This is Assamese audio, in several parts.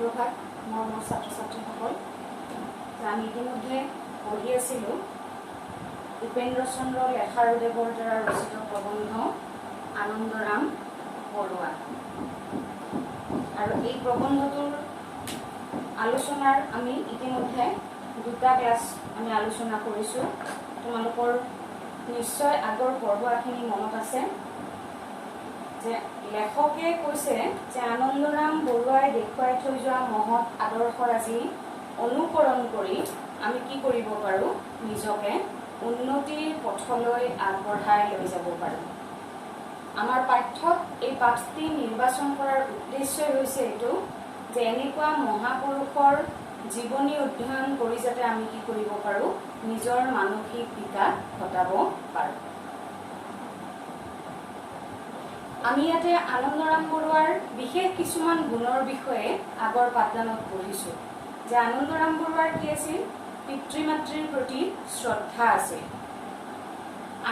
সুপ্ৰভাত মোৰ ছাত্ৰ ছাত্ৰীসকল। আমি ইতিমধ্যে পঢ়ি আছিলোঁ উপেন্দ্ৰ চন্দ্ৰ লেখাৰুদেৱৰ দ্বাৰা ৰচিত প্ৰবন্ধ আনন্দৰাম বৰুৱা। আৰু এই প্ৰবন্ধটোৰ আলোচনাৰ আমি ইতিমধ্যে দুটা ক্লাছ আমি আলোচনা কৰিছোঁ। তোমালোকৰ নিশ্চয় আগৰ পঢ়োৱাখিনি মনত আছে যে লেখকে কৈছে যে আনন্দৰাম বৰুৱাই দেখুৱাই থৈ যোৱা মহৎ আদৰ্শৰাজি অনুকৰণ কৰি আমি কি কৰিব পাৰোঁ, নিজকে উন্নতিৰ পথলৈ আগবঢ়াই লৈ যাব পাৰোঁ। আমাৰ পাঠ্যত এই পাঠটি নিৰ্বাচন কৰাৰ উদ্দেশ্যই হৈছে এইটো যে এনেকুৱা মহাপুৰুষৰ জীৱনী অধ্যয়ন কৰি যাতে আমি কি কৰিব পাৰোঁ, নিজৰ মানসিক বিকাশ ঘটাব পাৰোঁ। আমি ইয়াতে আনন্দৰাম বৰুৱাৰ বিশেষ কিছুমান গুণৰ বিষয়ে আগৰ পাঠদানত পঢ়িছোঁ। যে আনন্দৰাম বৰুৱাৰ কি আছিল, পিতৃ মাতৃৰ প্ৰতি শ্ৰদ্ধা আছিল।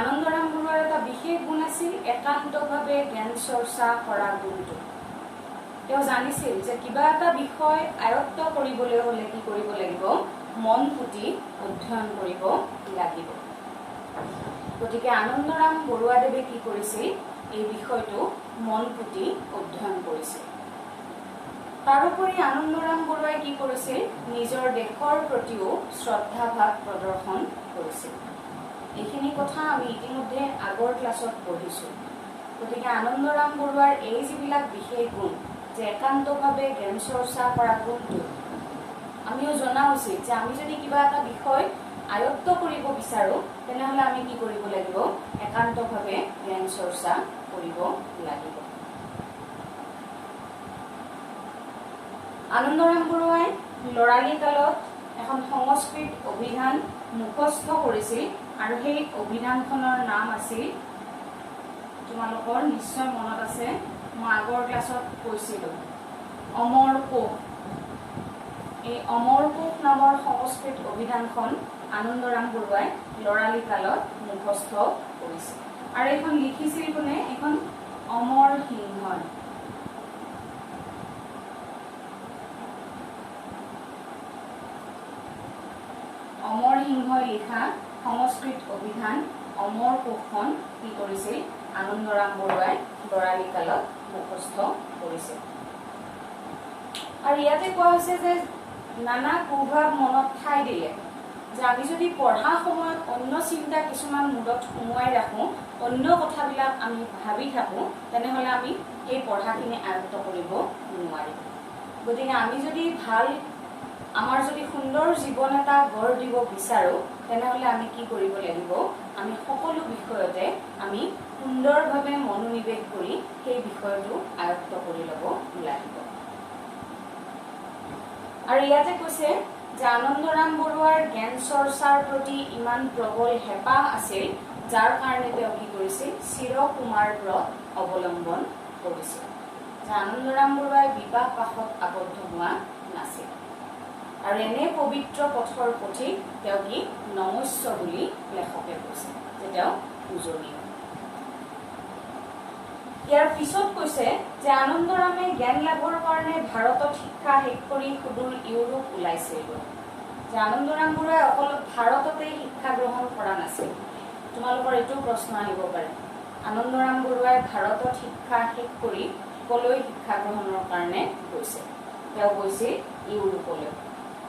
আনন্দৰাম বৰুৱাৰ এটা বিশেষ গুণ আছিল একান্তভাৱে জ্ঞান চৰ্চা কৰা গুণটো। তেওঁ জানিছিল যে কিবা এটা বিষয় আয়ত্ত কৰিবলৈ হ'লে কি কৰিব লাগিব, মন পুতি অধ্যয়ন কৰিব লাগিব। গতিকে আনন্দৰাম বৰুৱাদেৱে কি কৰিছিল, এই বিষয়টো মন পুতি অধ্যয়ন কৰিছিল। তাৰোপৰি আনন্দৰাম বৰুৱাই কি কৰিছিল, নিজৰ দেশৰ প্ৰতিও শ্ৰদ্ধা ভাৱ প্ৰদৰ্শন কৰিছিল। এইখিনি কথা আমি ইতিমধ্যে আগৰ ক্লাছত পঢ়িছোঁ। গতিকে আনন্দৰাম বৰুৱাৰ এই যিবিলাক বিশেষ গুণ, যে একান্তভাৱে জ্ঞান চৰ্চা কৰা গুণটো আমিও জনা উচিত যে আমি যদি কিবা এটা বিষয় আয়ত্ত কৰিব বিচাৰোঁ তেনেহ'লে আমি কি কৰিব লাগিব, একান্তভাৱে জ্ঞান চৰ্চা কৰিব লাগিব। আনন্দৰাম বৰুৱাই ল'ৰালি কালত এখন সংস্কৃত অভিধান মুখস্থ কৰিছিল আৰু সেই অভিধানখনৰ নাম আছিল, তোমালোকৰ নিশ্চয় মনত আছে, মই আগৰ ক্লাছত কৈছিলোঁ, অমৰ কোষ। এই অমৰ কোষ নামৰ সংস্কৃত অভিধানখন আনন্দৰাম বৰুৱাই ল'ৰালি কালত মুখস্থ কৰিছিল। আৰু এইখন লিখিছিল কোনে, এইখন অমৰ সিংহই। অমৰ সিংহই লিখা সংস্কৃত অভিধান অমৰ কোষখন কি কৰিছিল, আনন্দৰাম বৰুৱাই ল'ৰালি কালত মুখস্থ কৰিছিল। আৰু ইয়াতে কোৱা হৈছে যে নানা কুভাৱ মনত ঠাই দিলে, যে আমি যদি পঢ়া সময়ত অন্য চিন্তা কিছুমান মূৰত সোমোৱাই ৰাখোঁ, অন্য কথাবিলাক আমি ভাবি থাকোঁ, তেনেহ'লে আমি এই পঢ়াখিনি আয়ত্ত কৰিব নোৱাৰিম। গতিকে আমি যদি আমাৰ যদি সুন্দৰ জীৱন এটা গঢ় দিব বিচাৰোঁ, তেনেহ'লে আমি কি কৰিব লাগিব, আমি সকলো বিষয়তে আমি সুন্দৰভাৱে মনোনিৱেশ কৰি সেই বিষয়টো আয়ত্ত কৰি ল'ব লাগিব। আৰু ইয়াতে কৈছে যে আনন্দৰাম বৰুৱাৰ জ্ঞান চৰ্চাৰ প্ৰতি ইমান প্ৰবল হেঁপাহ আছিল, যাৰ কাৰণে তেওঁ কি কৰিছিল, চিৰকুমাৰ ব্ৰত অৱলম্বন কৰিছিল। যে আনন্দৰাম বৰুৱাই বিবাহ পাশত আবদ্ধ হোৱা নাছিল। আৰু এনে পবিত্ৰ পথৰ পথিক তেওঁ কি নমস্য বুলি লেখকে কৈছে, যে তেওঁ পূজনীয়। ইয়াৰ পিছত কৈছে যে আনন্দৰামে জ্ঞান লাভৰ কাৰণে ভাৰতত শিক্ষা শেষ কৰি সুদূৰ ইউৰোপ ওলাইছিল। যে আনন্দৰাম বৰুৱাই অকল ভাৰততে শিক্ষা গ্ৰহণ কৰা নাছিল। তোমালোকৰ এইটো প্ৰশ্ন আহিব পাৰে, আনন্দৰাম বৰুৱাই ভাৰতত শিক্ষা শেষ কৰি কলৈ শিক্ষা গ্ৰহণৰ কাৰণে গৈছে, তেওঁ গৈছিল ইউৰোপলৈ।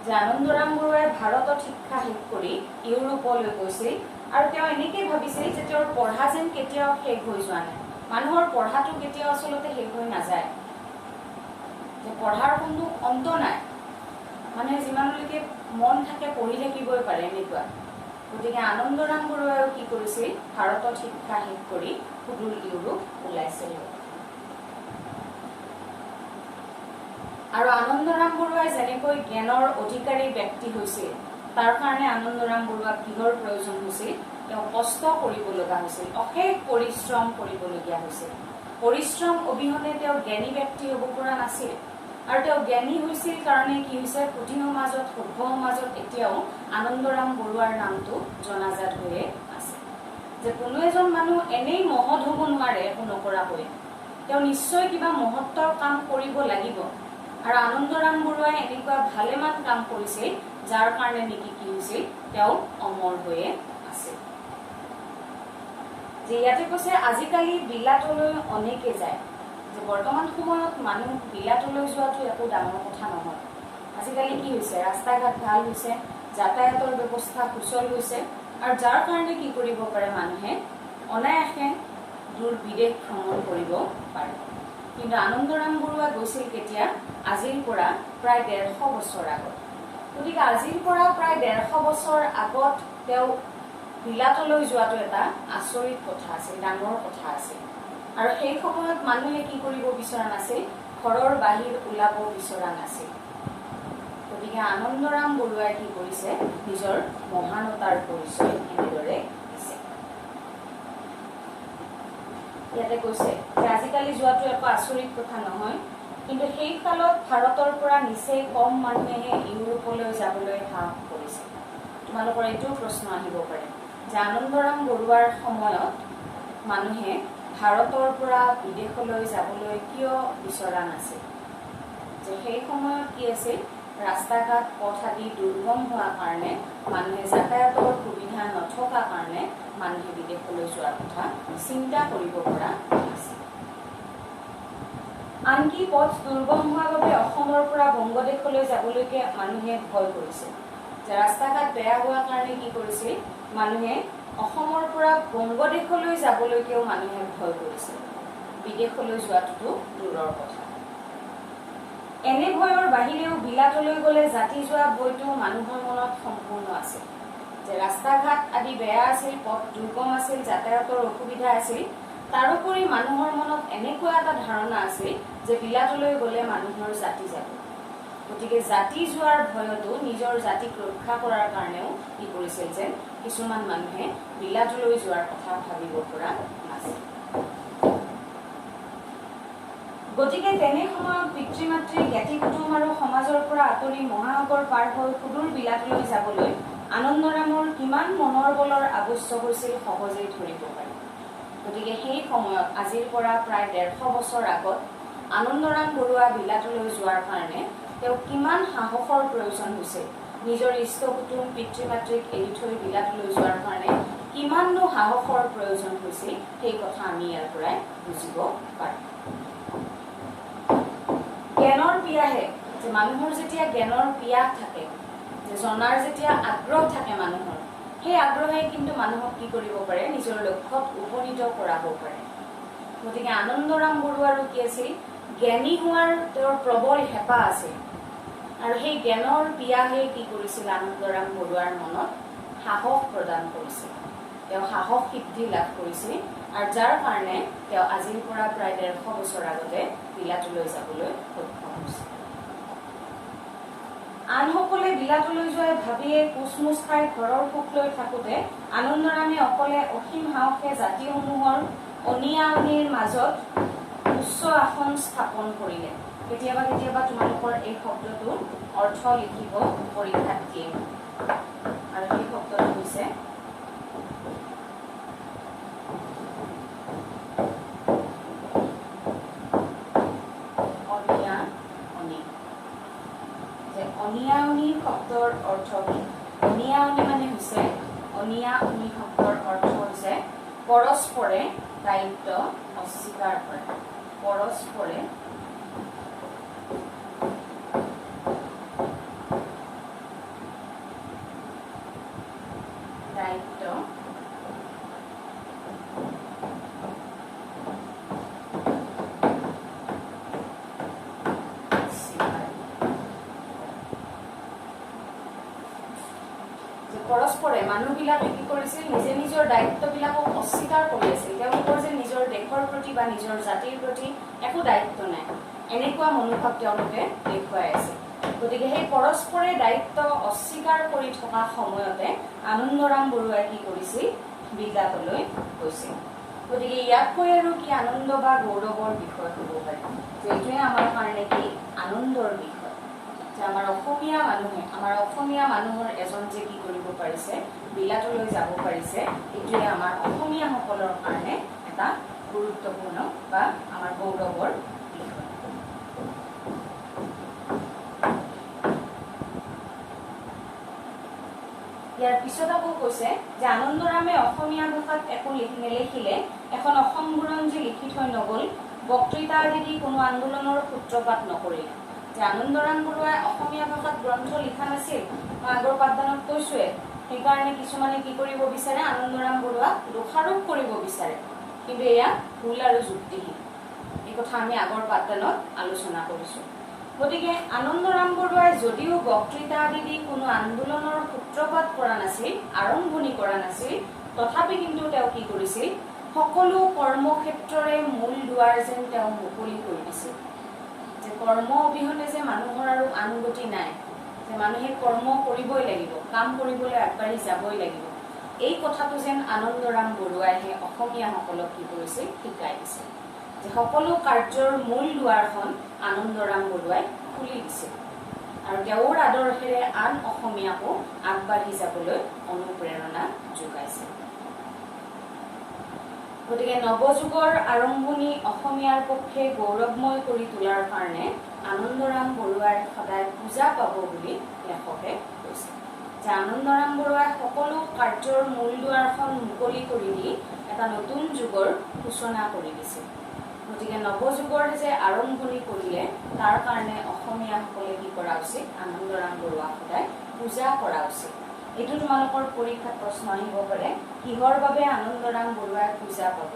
যে আনন্দৰাম বৰুৱাই ভাৰতত শিক্ষা শেষ কৰি ইউৰোপলৈ গৈছিল আৰু তেওঁ এনেকৈ ভাবিছিল যে তেওঁৰ পঢ়া যেন কেতিয়াও শেষ হৈ যোৱা নাই। মানুহৰ পঢ়াটো কেতিয়াও আচলতে শেষ হৈ নাযায়, যে পঢ়াৰ কোনো অন্ত নাই, মানে যিমানলৈকে মন থাকে পঢ়ি থাকিবই পাৰে, এনেকুৱা। গতিকে আনন্দৰাম বৰুৱাইও কি কৰিছিল, ভাৰতত শিক্ষা শেষ কৰি সুদূৰ ইউৰোপ ওলাইছিল। আৰু আনন্দৰাম বৰুৱাই যেনেকৈ জ্ঞানৰ অধিকাৰী ব্যক্তি হৈছিল, তাৰ কাৰণে আনন্দৰাম বৰুৱাক কিহৰ প্ৰয়োজন হৈছিল, তেওঁ কষ্ট কৰিব লগা হৈছিল, অশেষ পৰিশ্ৰম কৰিবলগীয়া হৈছিল। পৰিশ্ৰম অবিহনে তেওঁ জ্ঞানী ব্যক্তি হ'ব পৰা নাছিল। আৰু তেওঁ জ্ঞানী হৈছিল কাৰণে কি হৈছে, পুথি সমাজত সভ্য সমাজত এতিয়াও আনন্দৰাম বৰুৱাৰ নামটো জনাজাত হৈয়ে আছে। যে কোনো এজন মানুহ এনেই মহৎ হ'ব নোৱাৰে একো নকৰাকৈ, তেওঁ নিশ্চয় কিবা মহত্বৰ কাম কৰিব লাগিব। আৰু আনন্দৰাম বৰুৱাই এনেকুৱা ভালেমান কাম কৰিছিল যাৰ কাৰণে নেকি কি হৈছিল তেওঁ অমৰ হৈয়ে আছিল। যে ইয়াতে কৈছে আজিকালি বিলাতলৈ অনেকে যায়, যে বৰ্তমান সময়ত মানুহ বিলাতলৈ যোৱাটো একো ডাঙৰ কথা নহয়। আজিকালি কি হৈছে, ৰাস্তা ঘাট ভাল হৈছে, যাতায়াতৰ ব্যৱস্থা সুচল হৈছে, আৰু যাৰ কাৰণে কি কৰিব পাৰে মানুহে অনায়াসে দূৰ বিদেশ ভ্ৰমণ কৰিব পাৰে। কিন্তু আনন্দৰাম বৰুৱা গৈছিল কেতিয়া, আজিৰ পৰা প্ৰায় ১৫০ বছৰ আগত। গতিকে আজিৰ পৰা প্ৰায় ১৫০ বছৰ আগত তেওঁ বিলাতলৈ যোৱাটো এটা আচৰিত কথা আছিল, ডাঙৰ কথা আছিল। আৰু সেই সময়ত মানুহে কি কৰিব বিচৰা নাছিল, ঘৰৰ বাহিৰ ওলাব বিচৰা নাছিল। গতিকে আনন্দৰাম বৰুৱাই কি কৰিছে, নিজৰ মহানতাৰ পৰিচয় এনেদৰে দিছে। ইয়াতে কৈছে যে আজিকালি যোৱাটো একো আচৰিত কথা নহয়, কিন্তু সেই কালত ভাৰতৰ পৰা নিচেই কম মানুহে ইউৰোপলৈ যাবলৈ সাহস কৰিছে। তোমালোকৰ এইটোও প্ৰশ্ন আহিব পাৰে যে আনন্দৰাম বৰুৱাৰ সময়ত মানুহে ভাৰতৰ পৰা বিদেশলৈ যাবলৈ কিয় বিচৰা নাছিল? যে সেই সময়ত কি আছিল, ৰাস্তা ঘাট পথ আদি দুৰ্গম হোৱাৰ কাৰণে, মানুহে যাতায়াতৰ সুবিধা নথকা কাৰণে মানুহে বিদেশলৈ যোৱাৰ কথা চিন্তা কৰিব পৰা নাছিল। আনকি পথ দুৰ্গম হোৱাৰ বাবে অসমৰ পৰা বংগদেশলৈ যাবলৈকে মানুহে ভয় কৰিছিল। যে ৰাস্তা ঘাট বেয়া হোৱাৰ কাৰণে কি কৰিছিল, মানুহে অসমৰ পৰা বংগদেশলৈ যাবলৈকেও মানুহে ভয় কৰিছিল, বিদেশলৈ যোৱাটোতো দূৰৰ কথা। এনে ভয়ৰ বাহিৰেও বিলাতলৈ গ'লে জাতি যোৱা ভয়টো মানুহৰ মনত সম্পূৰ্ণ আছিল। যে ৰাস্তা ঘাট আদি বেয়া আছিল, পথ দুৰ্গম আছিল, যাতায়াতৰ অসুবিধা আছিল, তাৰোপৰি মানুহৰ মনত এনেকুৱা এটা ধাৰণা আছিল যে বিলাতলৈ গ'লে মানুহৰ জাতি যাব। গতিকে জাতি যোৱাৰ ভয়তো নিজৰ জাতিক ৰক্ষা কৰাৰ কাৰণেও কি কৰিছিল যে কিছুমান মানুহে বিলাতলৈ যোৱাৰ কথা ভাবিব পৰা নাছিল। গতিকে তেনে সময়ত পিতৃ মাতৃ জ্ঞাতি কুটুম আৰু সমাজৰ পৰা আঁতৰি মহাসাগৰ পাৰ হৈ সুদূৰ বিলাতলৈ যাবলৈ আনন্দৰামৰ কিমান মনৰ বলৰ আৱশ্যক হৈছিল সহজেই ধৰিব পাৰি। গতিকে সেই সময়ত আজিৰ পৰা প্ৰায় ১৫০ বছৰ আগত আনন্দৰাম বৰুৱা বিলাতলৈ যোৱাৰ কাৰণে তেওঁ কিমান সাহসৰ প্ৰয়োজন হৈছিল, নিজৰ ইষ্ট কুটুম পিতৃ মাতৃক এৰি থৈ বিলাতলৈ যোৱাৰ কাৰণে কিমাননো সাহসৰ প্ৰয়োজন হৈছিল, সেই কথা আমি ইয়াৰ পৰাই বুজিব পাৰোঁ। জ্ঞানৰ পিয়াহে, যে মানুহৰ যেতিয়া জ্ঞানৰ পিয়াহ থাকে, যে জনাৰ যেতিয়া আগ্ৰহ থাকে মানুহৰ, সেই আগ্ৰহে কিন্তু মানুহক কি কৰিব পাৰে, নিজৰ লক্ষ্যত উপনীত কৰাব পাৰে। গতিকে আনন্দৰাম বৰুৱাৰো কি আছিল, জ্ঞানী হোৱাৰ তেওঁৰ প্ৰবল হেঁপাহ আছিল। আৰু সেই জ্ঞানৰ পিয়াহে কি কৰিছিল, আনন্দৰাম বৰুৱাৰ মনত সাহস প্ৰদান কৰিছিল। তেওঁ সাহস সিদ্ধি লাভ কৰিছিল, আৰু যাৰ কাৰণে তেওঁ আজিৰ পৰা প্ৰায় ১৫০ বছৰ আগতে বিলাতলৈ যাবলৈ সক্ষম হৈছিল। আনসকলে বিলাতলৈ যোৱাই ভাবিয়ে কোচমোচ খাই ঘৰৰ সুখ লৈ থাকোঁতে আনন্দৰামে অকলে অসীম সাহসে জাতিসমূহৰ অনিয়া অনিৰ মাজত উচ্চ আসন স্থাপন কৰিলে। কেতিয়াবা কেতিয়াবা তোমালোকৰ এই শব্দটোৰ অৰ্থ লিখিব পৰীক্ষাত দিয়ে, আৰু সেই শব্দটো হৈছে অনিয়া অনি। যে অনিয়া অনি শব্দৰ অৰ্থ কি? অনিয়া অনি মানে হৈছে, অনিয়া অনি শব্দৰ অৰ্থ হৈছে পৰস্পৰে দায়িত্ব অস্বীকাৰ কৰে। পৰস্পৰে দায়িত্ব পৰস্পৰে মানুহবিলাকে কি কৰিছিল, নিজে নিজৰ দায়িত্ববিলাকক অস্বীকাৰ কৰি আছিল। তেওঁলোকৰ যে নিজৰ দেশৰ প্ৰতি বা নিজৰ জাতিৰ প্ৰতি একো দায়িত্ব নাই, এনেকুৱা মনোভাৱ তেওঁলোকে দেখুৱাই আছিল। গতিকে সেই পৰস্পৰে দায়িত্ব অস্বীকাৰ কৰি থকা সময়তে আনন্দৰাম বৰুৱাই কি কৰিছিল, বিলাতলৈ গৈছিল। গতিকে ইয়াতকৈ আৰু কি আনন্দ বা গৌৰৱৰ বিষয় হ'ব পাৰে, যে এইটোৱে আমাৰ কাৰণে কি আনন্দৰ বিষয়, যে আমাৰ অসমীয়া মানুহৰ এজন যে কি কৰিব পাৰিছে, বিলাতলৈ যাব পাৰিছে, এইটোৱে আমাৰ অসমীয়াসকলৰ কাৰণে এটা গুৰুত্বপূৰ্ণ বা আমাৰ গৌৰৱৰ বিষয়। ইয়াৰ পিছত আকৌ কৈছে যে আনন্দৰামে অসমীয়া ভাষাত একো নেলিখিলে এখন অসম বুৰঞ্জী লিখি থৈ নগ'ল, বক্তৃতা আদি দি কোনো আন্দোলনৰ সূত্ৰপাত নকৰিলে। যে আনন্দৰাম বৰুৱাই অসমীয়া ভাষাত গ্ৰন্থ লিখা নাছিল, মই আগৰ পাঠদানত কৈছোৱে। সেইকাৰণে কিছুমানে কি কৰিব বিচাৰে, আনন্দৰাম বৰুৱাক দোষাৰোপ কৰিব বিচাৰে, কিন্তু এয়া ভুল আৰু যুক্তিহীন। এই কথা আমি আগৰ পাঠদানত আলোচনা কৰিছোঁ। গতিকে আনন্দৰাম বৰুৱাই যদিও বক্তৃতা আদি দি কোনো আন্দোলনৰ সূত্ৰপাত কৰা নাছিল, আৰম্ভণি কৰা নাছিল, তথাপি কিন্তু তেওঁ কি কৰিছিল, সকলো কৰ্মক্ষেত্ৰৰে মূল দুৱাৰ যেন তেওঁ মুকলি কৰি দিছিল। যে কৰ্ম অবিহনে যে মানুহৰ আৰু আন গতি নাই, যে মানুহে কৰ্ম কৰিবই লাগিব, কাম কৰিবলৈ আগবাঢ়ি যাবই লাগিব, এই কথাটো যেন আনন্দৰাম বৰুৱাইহে অসমীয়াসকলক কি কৰিছিল, শিকাই দিছিল। যে সকলো কাৰ্যৰ মূল দুৱাৰখন আনন্দৰাম বৰুৱাই খুলি দিছিল আৰু তেওঁৰ আদৰ্শেৰে আন অসমীয়াকো আগবাঢ়ি যাবলৈ অনুপ্ৰেৰণা যোগাইছিল। গতিকে নৱযুগৰ আৰম্ভণি অসমীয়াৰ পক্ষে গৌৰৱময় কৰি তোলাৰ কাৰণে আনন্দৰাম বৰুৱাই সদায় পূজা পাব বুলি লেখকে কৈছে। যে আনন্দৰাম বৰুৱাই সকলো কাৰ্যৰ মূল দুৱাৰখন মুকলি কৰি দি এটা নতুন যুগৰ সূচনা কৰি দিছিল। গতিকে নৱযুগৰ যে আৰম্ভণি কৰিলে তাৰ কাৰণে অসমীয়াসকলে কি কৰা উচিত, আনন্দৰাম বৰুৱাক সদায় পূজা কৰা উচিত। এইটো তোমালোকৰ পৰীক্ষাত প্ৰশ্ন আহিব পাৰে, কিহৰ বাবে আনন্দৰাম বৰুৱাই পূজা পাব।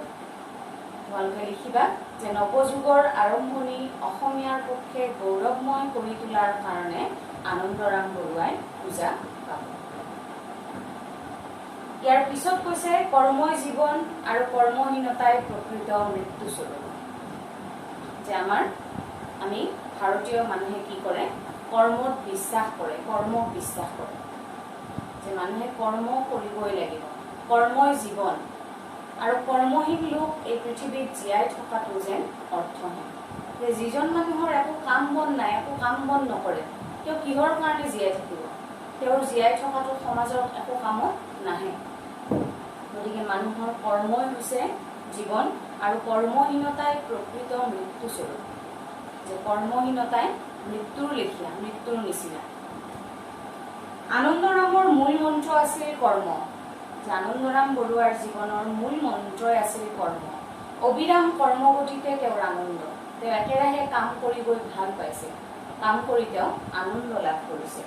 তোমালোকে লিখিবা যে নৱযুগৰ আৰম্ভণি অসমীয়াৰ পক্ষে গৌৰৱময় কৰি তোলাৰ কাৰণে আনন্দৰাম বৰুৱাই পূজা পাব। ইয়াৰ পিছত কৈছে কৰ্মই জীৱন আৰু কৰ্মহীনতাই প্ৰকৃত মৃত্যুস্বৰূপ। যে আমি ভাৰতীয় মানুহে কি কৰে, কৰ্মত বিশ্বাস কৰে, কৰ্মক বিশ্বাস কৰে। যে মানুহে কৰ্ম কৰিবই লাগিব, কৰ্মই জীৱন, আৰু কৰ্মহীন লোক এই পৃথিৱীত জীয়াই থকাটো যেন অৰ্থহীন। যে যিজন মানুহৰ একো কাম বন নাই, একো কাম বন নকৰে, তেওঁ কিহৰ কাৰণে জীয়াই থাকিব? তেওঁৰ জীয়াই থকাটো সমাজত একো কামত নাহে। গতিকে মানুহৰ কৰ্মই হৈছে জীৱন আৰু কৰ্মহীনতাই প্ৰকৃত মৃত্যুস্বৰূপ। যে কৰ্মহীনতাই মৃত্যুৰ লেখীয়া, মৃত্যুৰ নিচিনা। আনন্দৰামৰ মূল মন্ত্ৰ আছিল কৰ্ম। যে আনন্দৰাম বৰুৱাৰ জীৱনৰ মূল মন্ত্ৰই আছিল কৰ্ম। অবিৰাম কৰ্মগতিতে তেওঁৰ আনন্দ। তেওঁ একেৰাহে কাম কৰি গৈ ভাল পাইছিল, কাম কৰি তেওঁ আনন্দ লাভ কৰিছিল।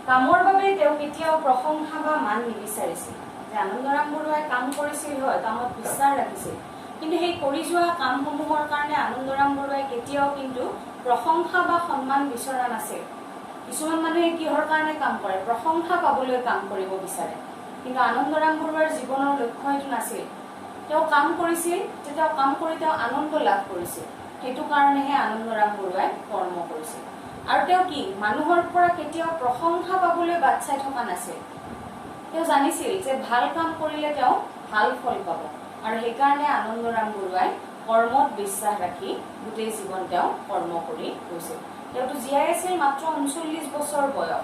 কামৰ বাবে তেওঁ কেতিয়াও প্ৰশংসা বা মান নিবিচাৰিছিল। যে আনন্দৰাম বৰুৱাই কাম কৰিছিল, হয়, কামত বিশ্বাস ৰাখিছিল, কিন্তু সেই কৰি যোৱা কামসমূহৰ কাৰণে আনন্দৰাম বৰুৱাই কেতিয়াও কিন্তু প্ৰশংসা বা সন্মান বিচৰা নাছিল। কিছুমান মানুহে কিহৰ কাৰণে কাম কৰে, প্ৰশংসা পাবলৈ কাম কৰিব বিচাৰে, কিন্তু আনন্দৰাম বৰুৱাৰ জীৱনৰ লক্ষ্য এইটো নাছিল। তেওঁ কাম কৰিছিল, যে তেওঁ কাম কৰি তেওঁ আনন্দ লাভ কৰিছিল, সেইটো কাৰণেহে আনন্দৰাম বৰুৱাই কৰ্ম কৰিছিল। আৰু তেওঁ কি মানুহৰ পৰা কেতিয়াও প্ৰশংসা পাবলৈ বাট চাই থকা নাছিল। তেওঁ জানিছিল যে ভাল কাম কৰিলে তেওঁ ভাল ফল পাব, আৰু সেইকাৰণে আনন্দৰাম বৰুৱাই কৰ্মত বিশ্বাস ৰাখি গোটেই জীৱন তেওঁ কৰ্ম কৰি গৈছিল। তেওঁতো জীয়াই আছিল মাত্ৰ ৩৯ বছৰ বয়স।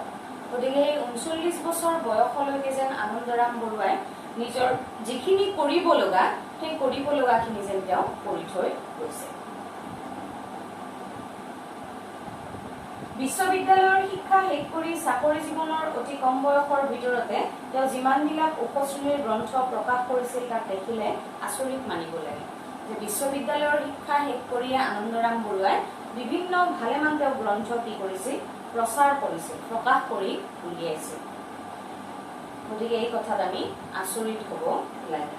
গতিকে সেই ৩৯ বছৰ বয়সলৈকে যেন আনন্দৰাম বৰুৱাই নিজৰ যিখিনি কৰিব লগা, সেই কৰিব লগাখিনি যেন তেওঁ কৰি থৈ গৈছে। বিশ্ববিদ্যালয়ৰ শিক্ষা শেষ কৰি চাকৰি জীৱনৰ অতি কম বয়সৰ ভিতৰতে তেওঁ যিমানবিলাক উচ্চশ্ৰেণীৰ গ্ৰন্থ প্ৰকাশ কৰিছিল তাক দেখিলে আচৰিত মানিব লাগে। যে বিশ্ববিদ্যালয়ৰ শিক্ষা শেষ কৰিয়ে আনন্দৰাম বৰুৱাই বিভিন্ন ভালেমান তেওঁ গ্ৰন্থ কি কৰিছিল, প্ৰচাৰ কৰিছিল, প্ৰকাশ কৰি উলিয়াইছিল। গতিকে এই কথাত আমি আচৰিত হ'ব লাগে।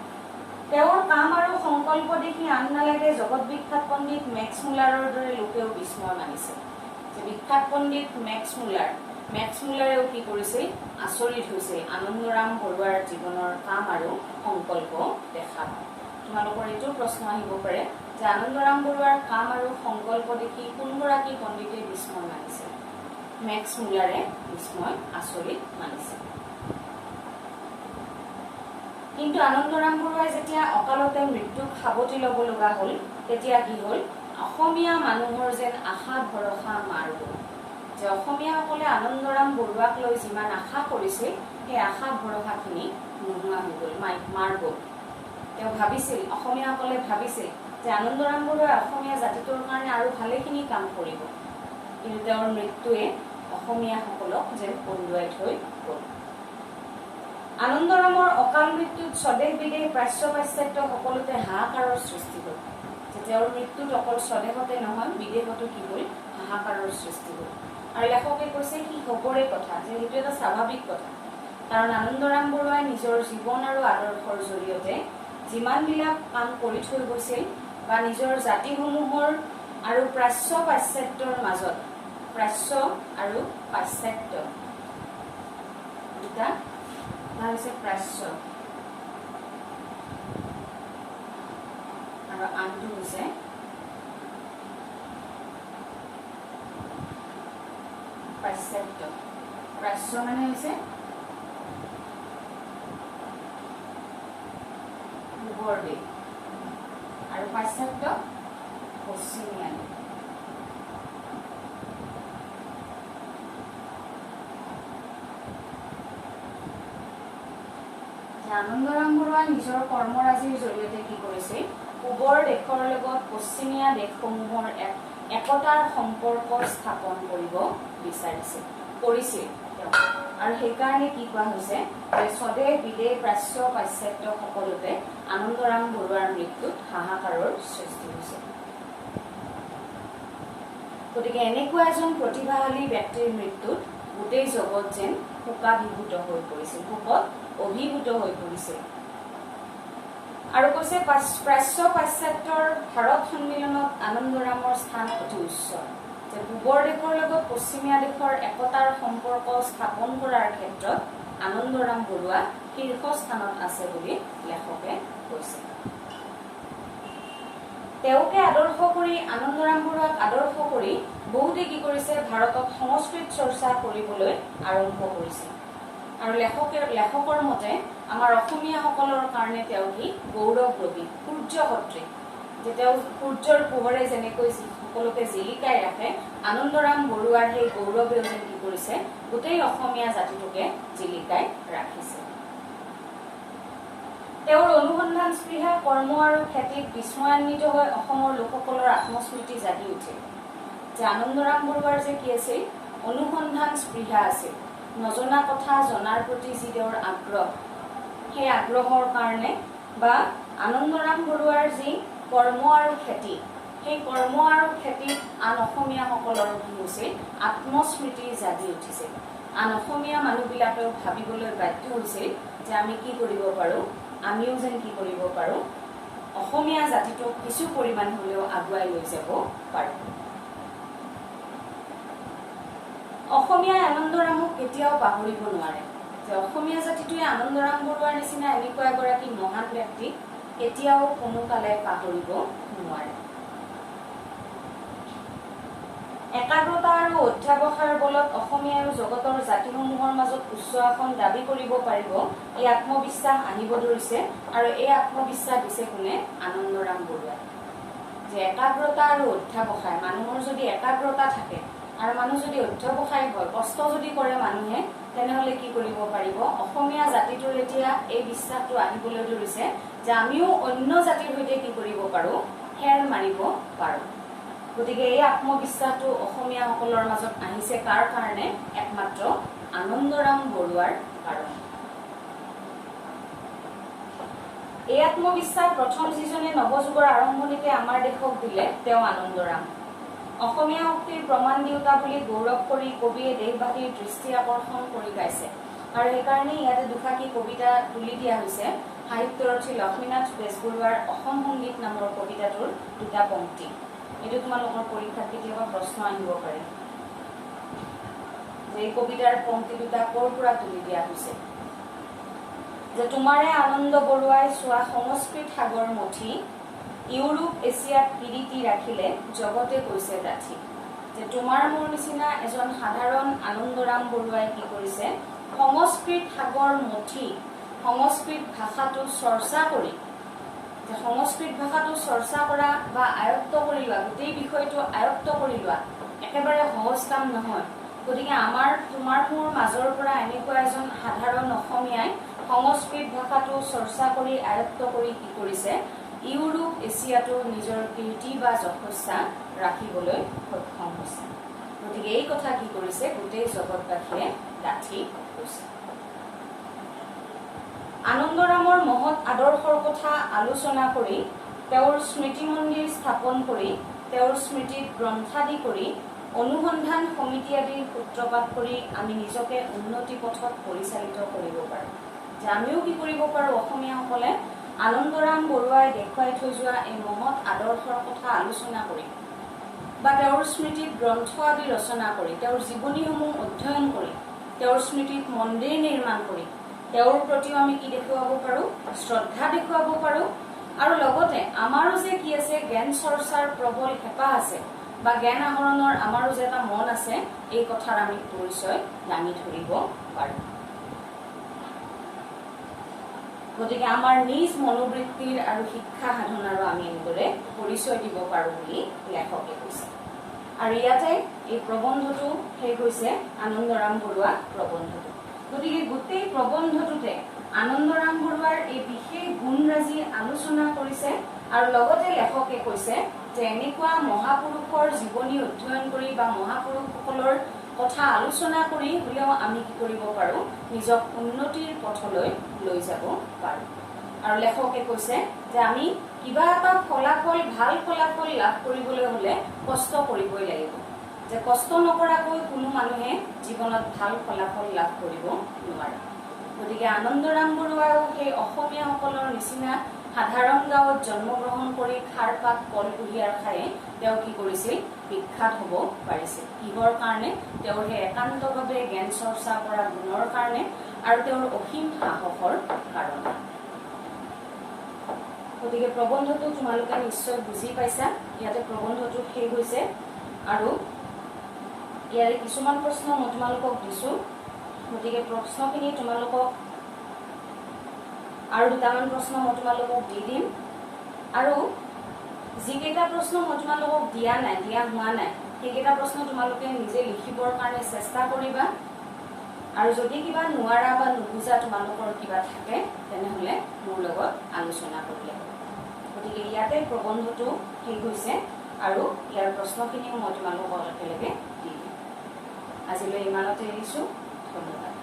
তেওঁৰ কাম আৰু সংকল্প দেখি আন নালাগে জগত বিখ্যাত পণ্ডিত মেক্স মুলাৰৰ দৰে লোকেও বিস্ময় মানিছে। যে বিখ্যাত পণ্ডিত মেক্স মুলাৰেও কি কৰিছিল, আচৰিত হৈছিল আনন্দৰাম বৰুৱাৰ জীৱনৰ কাম আৰু সংকল্প দেখা। তোমালোকৰ এইটো প্ৰশ্ন আহিব পাৰে যে আনন্দৰাম বৰুৱাৰ কাম আৰু সংকল্প দেখি কোনগৰাকী পণ্ডিতে বিস্ময় মানিছে? মেক্স মুলাৰে বিস্ময়, আচৰিত মানিছে। কিন্তু আনন্দৰাম বৰুৱাই যেতিয়া অকালতে মৃত্যুক সাৱটি ল'ব লগা হ'ল, তেতিয়া কি হ'ল, অসমীয়া মানুহৰ যেন আশা ভৰসা মাৰ গ'ল। যে অসমীয়াসকলে আনন্দৰাম বৰুৱাক লৈ যিমান আশা কৰিছিল, সেই আশা ভৰসাখিনি নোহোৱা হৈ গ'ল, মাৰ গ'ল। তেওঁ ভাবিছিল, অসমীয়াসকলে ভাবিছিল যে আনন্দৰাম বৰুৱাই অসমীয়া জাতিটোৰ কাৰণে আৰু ভালেখিনি কাম কৰিব, কিন্তু তেওঁৰ মৃত্যুৱে অসমীয়াসকলক যেন কন্দুৱাই থৈ গ'ল। আনন্দৰামৰ অকাল মৃত্যুত স্বদেশ বিদেশ প্ৰাচ্য পাশ্চাত্য সকলোতে হাহাকাৰৰ সৃষ্টি হ'ল। যে তেওঁৰ মৃত্যুত অকল স্বদেশতে নহয় বিদেশতো কি হ'ল হাহাকাৰৰ সৃষ্টি হ'ল। আৰু লেখকে কৈছে সি হ'বৰে কথা, যে সেইটো এটা স্বাভাৱিক কথা, কাৰণ আনন্দৰাম বৰুৱাই নিজৰ জীৱন আৰু আদৰ্শৰ জৰিয়তে যিমানবিলাক কাম কৰি থৈ গৈছিল বা নিজৰ জাতিসমূহৰ আৰু প্ৰাচ্য পাশ্চাত্যৰ মাজত, প্ৰাচ্য আৰু পাশ্চাত্য দুটা হৈছে প্ৰাচ্য আৰু আনটো হৈছে পাশ্চাত্য। প্ৰাচ্য মানে হৈছে পূবৰ দেশ আৰু পাশ্চাত্য পশ্চিমীয়া দেশ। আনন্দৰাম বৰুৱাই নিজৰ কৰ্মৰাজিৰ জৰিয়তে কি কৰিছে, পূবৰ দেশৰ লগত পশ্চিমীয়া দেশসমূহৰ একতাৰ সম্পৰ্ক স্থাপন কৰিব কৰিছিল। আৰু সেইকাৰণে কি কোৱা হৈছে যে স্বদেশ বিদেশ প্ৰাচ্য পাশ্চাত্য সকলোতে আনন্দৰাম বৰুৱাৰ মৃত্যুত হাহাকাৰৰ সৃষ্টি হৈছে। গতিকে এনেকুৱা এজন প্ৰতিভাশালী ব্যক্তিৰ মৃত্যুত গোটেই জগত যেন শোকাভিভূত হৈ পৰিছিল, শোকত অভিভূত হৈ পৰিছিল। আৰু কৈছে প্ৰাচ্য পাশ্চাত্যৰ ভাৰত সন্মিলনত আনন্দৰামৰ স্থান অতি উচ্চ, যে পূবৰ দেশৰ লগত পশ্চিমীয়া দেশৰ একতাৰ সম্পৰ্ক স্থাপন কৰাৰ ক্ষেত্ৰত আনন্দৰাম বৰুৱা শীৰ্ষস্থানত আছে বুলি লেখকে কৈছে। তেওঁকে আদৰ্শ কৰি, আনন্দৰাম বৰুৱাক আদৰ্শ কৰি বহুতে কি কৰিছে, ভাৰতত সংস্কৃত চৰ্চা কৰিবলৈ আৰম্ভ কৰিছে। আৰু লেখকৰ মতে আমাৰ অসমীয়াসকলৰ কাৰণে তেওঁ কি গৌৰৱৰবী, সূৰ্য সদৃশ, যে তেওঁ সূৰ্যৰ পোহৰে যেনেকৈ সকলোকে জিলিকাই ৰাখে, আনন্দৰাম বৰুৱাৰ সেই গৌৰৱেও যেন কি কৰিছে গোটেই অসমীয়া জাতিটোকে জিলিকাই ৰাখিছে। তেওঁৰ অনুসন্ধান স্পৃহা, কৰ্ম আৰু খ্যাতিত বিস্ময়ান্বিত হৈ অসমৰ লোকসকলৰ আত্মস্মৃতি জাগি উঠিল। যে আনন্দৰাম বৰুৱাৰ যে কি আছিল, অনুসন্ধান স্পৃহা আছিল, নজনা কথা জনাৰ প্ৰতি যি তেওঁৰ আগ্ৰহ, সেই আগ্ৰহৰ কাৰণে বা আনন্দৰাম বৰুৱাৰ যি কৰ্ম আৰু খ্যাতি, সেই কৰ্ম আৰু খ্যাতিত আন অসমীয়াসকলৰ কি হৈছিল, আত্মস্মৃতি জাগি উঠিছিল। আন অসমীয়া মানুহবিলাকেও ভাবিবলৈ বাধ্য হৈছিল যে আমি কি কৰিব পাৰোঁ, আমিও যেন কি কৰিব পাৰোঁ, অসমীয়া জাতিটোক কিছু পৰিমাণ হ'লেও আগুৱাই লৈ যাব পাৰোঁ। অসমীয়াই আনন্দৰামক কেতিয়াও পাহৰিব নোৱাৰে, যে অসমীয়া জাতিটোৱে আনন্দৰাম বৰুৱাৰ নিচিনা এনেকুৱা এগৰাকী মহান ব্যক্তিক কেতিয়াও কোনো কালে পাহৰিব নোৱাৰে। একাগ্ৰতা আৰু অধ্যাৱসায়ৰ বলত অসমীয়া আৰু জগতৰ জাতিসমূহৰ মাজত উচ্চ আসন দাবী কৰিব পাৰিব, এই আত্মবিশ্বাস আনিব ধৰিছে। আৰু এই আত্মবিশ্বাস দিছে কোনে, আনন্দৰাম বৰুৱাই। যে একাগ্ৰতা আৰু অধ্যাৱসায়, মানুহৰ যদি একাগ্ৰতা থাকে আৰু মানুহ যদি অধ্যাৱসায় হয়, কষ্ট যদি কৰে মানুহে, তেনেহলে কি কৰিব পাৰিব, অসমীয়া জাতিটোৰ এতিয়া এই বিশ্বাসটো আহিবলৈ ধৰিছে যে আমিও অন্য জাতিৰ সৈতে কি কৰিব পাৰোঁ, ফেৰ মাৰিব পাৰোঁ। গতিকে এই আত্মবিশ্বাসটো অসমীয়াসকলৰ মাজত আহিছে কাৰ কাৰণে, একমাত্ৰ আনন্দৰাম বৰুৱাৰ কাৰণে। এই আত্মবিশ্বাস প্ৰথম যিজনে নৱযুগৰ আৰম্ভণিতে আমাৰ দেশক দিলে, তেওঁ আনন্দৰাম। অসমীয়া শক্তিৰ প্ৰমাণ দিওঁতা বুলি গৌৰৱ কৰি কবিয়ে দেশবাসীৰ দৃষ্টি আকৰ্ষণ কৰি গাইছে। আৰু সেইকাৰণে ইয়াতে দুফাকি কবিতা তুলি দিয়া হৈছে। সাহিত্যৰথী লক্ষ্মীনাথ বেজবৰুৱাৰ অসম সংগীত নামৰ কবিতাটোৰ দুটা পংক্তি। এইটো তোমালোকৰ পৰীক্ষাত কেতিয়াবা প্ৰশ্ন আহিব পাৰে, যে এই কবিতাৰ পংক্তি দুটা ক'ৰ পৰা তুলি দিয়া হৈছে। যে তোমাৰে আনন্দ বৰুৱাই চোৱা সংস্কৃত সাগৰ মঠি, ইউৰোপ এছিয়াত কিৰীতি ৰাখিলে জগতে কৈছে ডাঠি। যে তোমাৰ মোৰ নিচিনা এজন সাধাৰণ আনন্দৰাম বৰুৱাই কি কৰিছে, সংস্কৃত সাগৰ মঠি, সংস্কৃত ভাষাটো চৰ্চা কৰি, যে সংস্কৃত ভাষাটো চৰ্চা কৰা বা আয়ত্ত কৰি লোৱা, গোটেই বিষয়টো আয়ত্ত কৰি লোৱা একেবাৰে সহজ কাম নহয়। গতিকে তোমাৰ মোৰ মাজৰ পৰা এনেকুৱা এজন সাধাৰণ অসমীয়াই সংস্কৃত ভাষাটো চৰ্চা কৰি আয়ত্ত কৰি কি কৰিছে, ইউৰোপ এছিয়াটো নিজৰ কীৰ্তি বা যশস্যা ৰাখিবলৈ সক্ষম হৈছে। গতিকে এই কথা কি কৰিছে গোটেই জগতবাসীয়ে ডাঠি কৈছে আনন্দৰামৰ মহৎ আদৰ্শৰ কথা আলোচনা কৰি তেওঁৰ স্মৃতি মন্দিৰ স্থাপন কৰি তেওঁৰ স্মৃতিত গ্ৰন্থাদি কৰি অনুসন্ধান সমিতি আদিৰ সূত্ৰপাত কৰি আমি নিজকে উন্নতি পথত পৰিচালিত কৰিব পাৰোঁ যে আমিও কি কৰিব পাৰোঁ অসমীয়াসকলে আনন্দৰাম বৰুৱাই দেখুৱাই থৈ যোৱা এই মহৎ আদৰ্শৰ কথা আলোচনা কৰি বা তেওঁৰ স্মৃতিত গ্ৰন্থ আদি ৰচনা কৰি তেওঁৰ জীৱনীসমূহ অধ্যয়ন কৰি তেওঁৰ স্মৃতিত মন্দিৰ নিৰ্মাণ কৰি তেওঁৰ প্ৰতিও আমি কি দেখুৱাব পাৰোঁ শ্ৰদ্ধা দেখুৱাব পাৰোঁ আৰু লগতে আমাৰো যে কি আছে জ্ঞান চৰ্চাৰ প্ৰবল হেঁপাহ আছে বা জ্ঞান আহৰণৰ আমাৰো যে এটা মন আছে এই কথাৰ আমি পৰিচয় দাঙি ধৰিব পাৰোঁ গতিকে আমাৰ নিজ মনোবৃত্তিৰ আৰু শিক্ষা সাধনাৰো আমি এনেদৰে পৰিচয় দিব পাৰোঁ বুলি লেখকে কৈছে আৰু ইয়াতে এই প্ৰবন্ধটো শেষ হৈছে আনন্দৰাম বৰুৱা প্ৰবন্ধটো গতিকে গোটেই প্ৰবন্ধটোতে আনন্দৰাম বৰুৱাৰ এই বিশেষ গুণৰাজি আলোচনা কৰিছে আৰু লগতে লেখকে কৈছে যে এনেকুৱা মহাপুৰুষৰ জীৱনী অধ্যয়ন কৰি বা মহাপুৰুষসকলৰ কথা আলোচনা কৰি হলেও আমি কি কৰিব পাৰোঁ নিজক উন্নতিৰ পথলৈ লৈ যাব পাৰোঁ আৰু লেখকে কৈছে যে আমি কিবা এটা ফলাফল ভাল ফলাফল লাভ কৰিবলৈ হলে কষ্ট কৰিবই লাগিব যে কষ্ট নকৰাকৈ কোনো মানুহে জীৱনত ভাল ফলাফল লাভ কৰিব নোৱাৰে গতিকে আনন্দৰাম বৰুৱাও সেই অসমীয়াসকলৰ নিচিনা সাধাৰণ গাঁৱত জন্মগ্ৰহণ কৰি খাৰ পাত কল কুঁহিয়াৰ খায়ে তেওঁ কি কৰিছিল বিখ্যাত হ'ব পাৰিছিল কিহৰ কাৰণে তেওঁৰ সেই একান্তভাৱে জ্ঞান চৰ্চা কৰা গুণৰ কাৰণে আৰু তেওঁৰ অসীম সাহসৰ কাৰণে গতিকে প্ৰবন্ধটো তোমালোকে নিশ্চয় বুজি পাইছা ইয়াতে প্ৰবন্ধটো শেষ হৈছে আৰু ইয়াৰে কিছুমান প্ৰশ্ন মই তোমালোকক দিছোঁ গতিকে প্ৰশ্নখিনি তোমালোকক আৰু দুটামান প্ৰশ্ন মই তোমালোকক দি দিম আৰু যিকেইটা প্ৰশ্ন মই তোমালোকক দিয়া হোৱা নাই সেইকেইটা প্ৰশ্ন তোমালোকে নিজে লিখিবৰ কাৰণে চেষ্টা কৰিবা আৰু যদি কিবা নোৱাৰা বা নুবুজা তোমালোকৰ কিবা থাকে তেনেহ'লে মোৰ লগত আলোচনা কৰিলে গতিকে ইয়াতে প্ৰবন্ধটো শেষ হৈছে আৰু ইয়াৰ প্ৰশ্নখিনিও মই তোমালোকক একেলগে দি দিম আজিলৈ ইমানতে এৰিছোঁ ধন্যবাদ